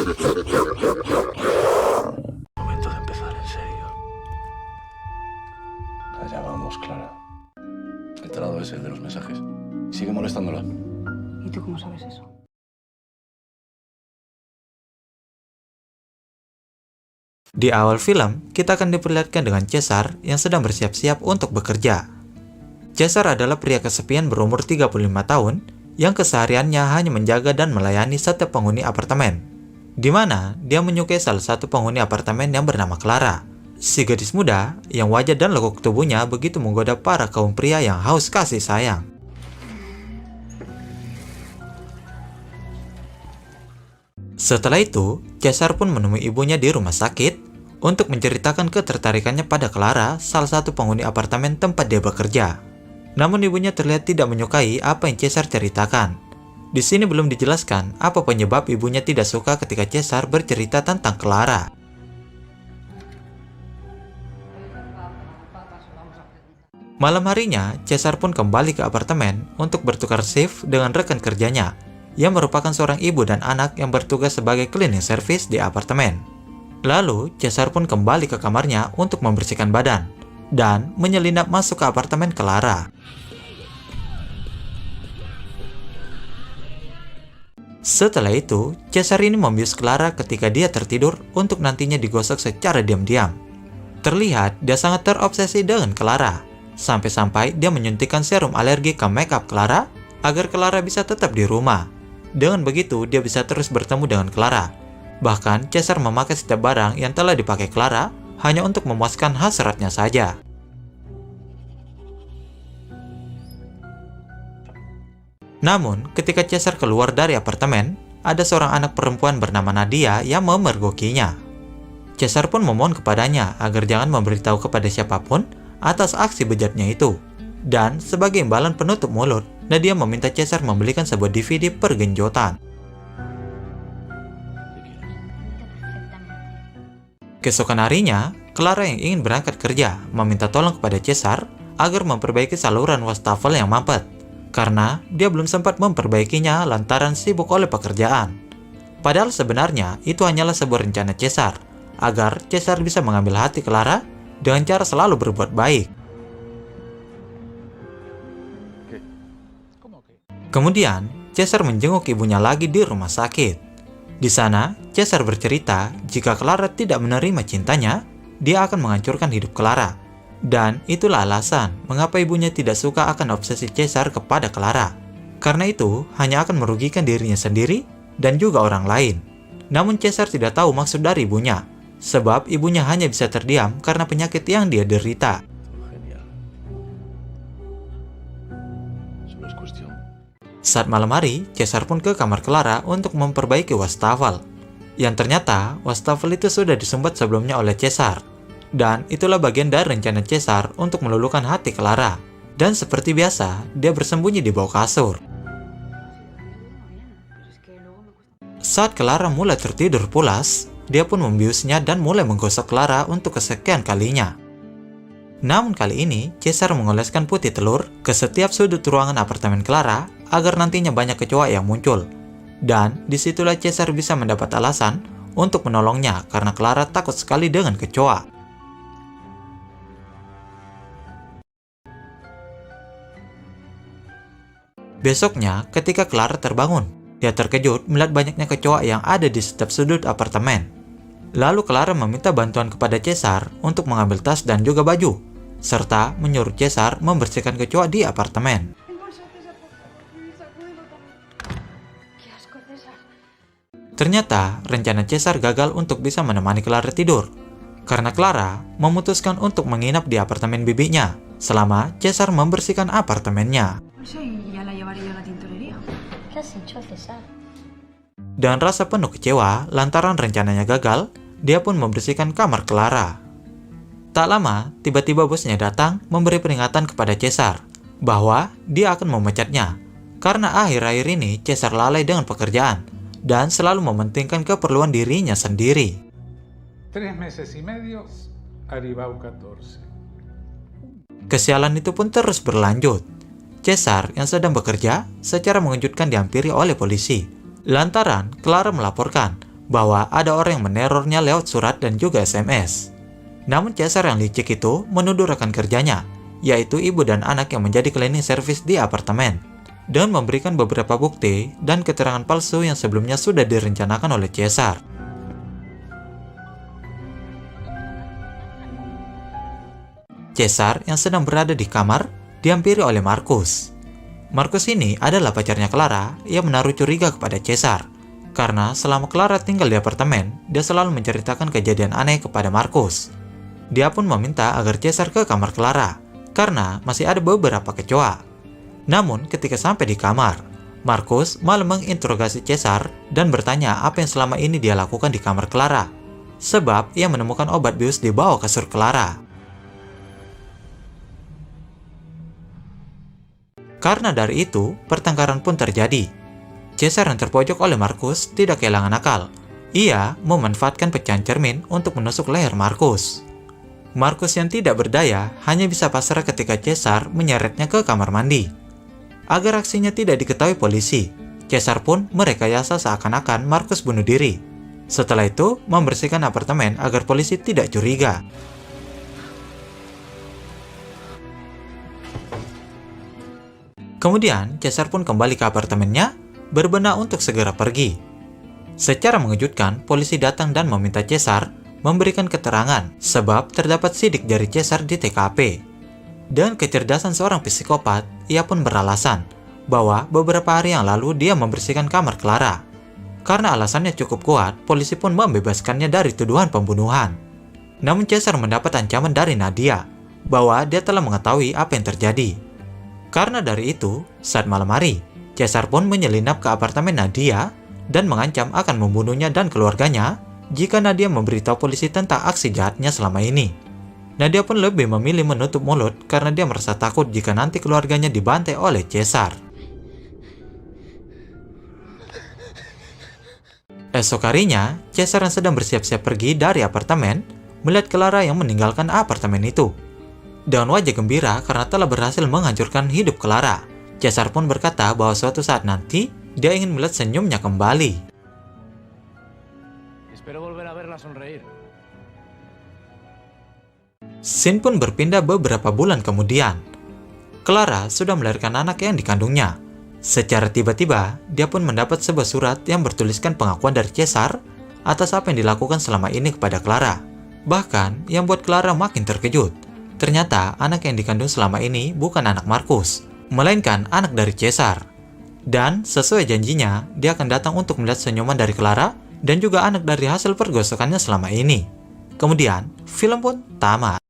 Momento de empezar en serio. Allá vamos, Clara. El tarado es el de los mensajes. Sigue molestándola. ¿Y tú cómo sabes eso? Di awal film, kita akan diperlihatkan dengan Cesar yang sedang bersiap-siap untuk bekerja. Cesar adalah pria kesepian berumur 35 tahun yang kesehariannya hanya menjaga dan melayani setiap penghuni apartemen, di mana dia menyukai salah satu penghuni apartemen yang bernama Clara, si gadis muda yang wajah dan lekuk tubuhnya begitu menggoda para kaum pria yang haus kasih sayang. Setelah itu, Cesar pun menemui ibunya di rumah sakit untuk menceritakan ketertarikannya pada Clara, salah satu penghuni apartemen tempat dia bekerja. Namun ibunya terlihat tidak menyukai apa yang Cesar ceritakan. Di sini belum dijelaskan apa penyebab ibunya tidak suka ketika Cesar bercerita tentang Clara. Malam harinya, Cesar pun kembali ke apartemen untuk bertukar shift dengan rekan kerjanya, yang merupakan seorang ibu dan anak yang bertugas sebagai cleaning service di apartemen. Lalu, Cesar pun kembali ke kamarnya untuk membersihkan badan, dan menyelinap masuk ke apartemen Clara. Setelah itu, Cesar ini membius Clara ketika dia tertidur untuk nantinya digosok secara diam-diam. Terlihat dia sangat terobsesi dengan Clara, sampai-sampai dia menyuntikkan serum alergi ke makeup Clara agar Clara bisa tetap di rumah. Dengan begitu, dia bisa terus bertemu dengan Clara. Bahkan, Cesar memakai setiap barang yang telah dipakai Clara hanya untuk memuaskan hasratnya saja. Namun, ketika Cesar keluar dari apartemen, ada seorang anak perempuan bernama Nadia yang memergokinya. Cesar pun memohon kepadanya agar jangan memberitahu kepada siapapun atas aksi bejatnya itu. Dan sebagai imbalan penutup mulut, Nadia meminta Cesar membelikan sebuah DVD pergenjotan. Keesokan harinya, Clara yang ingin berangkat kerja meminta tolong kepada Cesar agar memperbaiki saluran wastafel yang mampet, karena dia belum sempat memperbaikinya lantaran sibuk oleh pekerjaan. Padahal sebenarnya itu hanyalah sebuah rencana Cesar, agar Cesar bisa mengambil hati Clara dengan cara selalu berbuat baik. Kemudian, Cesar menjenguk ibunya lagi di rumah sakit. Di sana, Cesar bercerita jika Clara tidak menerima cintanya, dia akan menghancurkan hidup Clara. Dan itulah alasan mengapa ibunya tidak suka akan obsesi Cesar kepada Clara. Karena itu, hanya akan merugikan dirinya sendiri dan juga orang lain. Namun Cesar tidak tahu maksud dari ibunya, sebab ibunya hanya bisa terdiam karena penyakit yang dia derita. Saat malam hari, Cesar pun ke kamar Clara untuk memperbaiki wastafel. Yang ternyata, wastafel itu sudah disumbat sebelumnya oleh Cesar. Dan itulah bagian dari rencana Cesar untuk meluluhkan hati Clara. Dan seperti biasa, dia bersembunyi di bawah kasur. Saat Clara mulai tertidur pulas, dia pun membiusnya dan mulai menggosok Clara untuk kesekian kalinya. Namun kali ini, Cesar mengoleskan putih telur ke setiap sudut ruangan apartemen Clara agar nantinya banyak kecoa yang muncul. Dan disitulah Cesar bisa mendapat alasan untuk menolongnya karena Clara takut sekali dengan kecoa. Besoknya, ketika Clara terbangun, dia terkejut melihat banyaknya kecoa yang ada di setiap sudut apartemen. Lalu Clara meminta bantuan kepada Cesar untuk mengambil tas dan juga baju, serta menyuruh Cesar membersihkan kecoa di apartemen. Ternyata, rencana Cesar gagal untuk bisa menemani Clara tidur, karena Clara memutuskan untuk menginap di apartemen bibinya selama Cesar membersihkan apartemennya. Dengan rasa penuh kecewa lantaran rencananya gagal, dia pun membersihkan kamar Clara. Tak lama, tiba-tiba bosnya datang memberi peringatan kepada Cesar bahwa dia akan memecatnya, karena akhir-akhir ini Cesar lalai dengan pekerjaan dan selalu mementingkan keperluan dirinya sendiri. 3 meses y medio, Aribau 14. Kesialan itu pun terus berlanjut. Cesar yang sedang bekerja secara mengejutkan dihampiri oleh polisi, lantaran Clara melaporkan bahwa ada orang yang menerornya lewat surat dan juga SMS. Namun Caesar yang licik itu menuduh rekan kerjanya, yaitu ibu dan anak yang menjadi cleaning service di apartemen, dan memberikan beberapa bukti dan keterangan palsu yang sebelumnya sudah direncanakan oleh Caesar. Caesar yang sedang berada di kamar dihampiri oleh Marcus. Marcus ini adalah pacarnya Clara yang menaruh curiga kepada Caesar, karena selama Clara tinggal di apartemen, dia selalu menceritakan kejadian aneh kepada Marcus. Dia pun meminta agar Caesar ke kamar Clara, karena masih ada beberapa kecoa. Namun ketika sampai di kamar, Marcus malah menginterogasi Caesar dan bertanya apa yang selama ini dia lakukan di kamar Clara, sebab ia menemukan obat bius di bawah kasur Clara. Karena dari itu, pertengkaran pun terjadi. Caesar yang terpojok oleh Marcus tidak kehilangan akal. Ia memanfaatkan pecahan cermin untuk menusuk leher Marcus. Marcus yang tidak berdaya hanya bisa pasrah ketika Caesar menyeretnya ke kamar mandi. Agar aksinya tidak diketahui polisi, Caesar pun merekayasa seakan-akan Marcus bunuh diri. Setelah itu, membersihkan apartemen agar polisi tidak curiga. Kemudian, Caesar pun kembali ke apartemennya, berbenah untuk segera pergi. Secara mengejutkan, polisi datang dan meminta Caesar memberikan keterangan sebab terdapat sidik jari Caesar di TKP. Dengan kecerdasan seorang psikopat, ia pun beralasan bahwa beberapa hari yang lalu dia membersihkan kamar Clara. Karena alasannya cukup kuat, polisi pun membebaskannya dari tuduhan pembunuhan. Namun Caesar mendapat ancaman dari Nadia bahwa dia telah mengetahui apa yang terjadi. Karena dari itu, saat malam hari, Caesar pun menyelinap ke apartemen Nadia dan mengancam akan membunuhnya dan keluarganya jika Nadia memberitahu polisi tentang aksi jahatnya selama ini. Nadia pun lebih memilih menutup mulut karena dia merasa takut jika nanti keluarganya dibantai oleh Caesar. Esok harinya, Caesar yang sedang bersiap-siap pergi dari apartemen melihat Clara yang meninggalkan apartemen itu. Dengan wajah gembira karena telah berhasil menghancurkan hidup Clara, Caesar pun berkata bahwa suatu saat nanti dia ingin melihat senyumnya kembali. Scene pun berpindah beberapa bulan kemudian. Clara sudah melahirkan anak yang dikandungnya. Secara tiba-tiba, dia pun mendapat sebuah surat yang bertuliskan pengakuan dari Caesar atas apa yang dilakukan selama ini kepada Clara. Bahkan, yang buat Clara makin terkejut. Ternyata anak yang dikandung selama ini bukan anak Marcus, melainkan anak dari Caesar. Dan sesuai janjinya, dia akan datang untuk melihat senyuman dari Clara dan juga anak dari hasil pergosokannya selama ini. Kemudian, film pun tamat.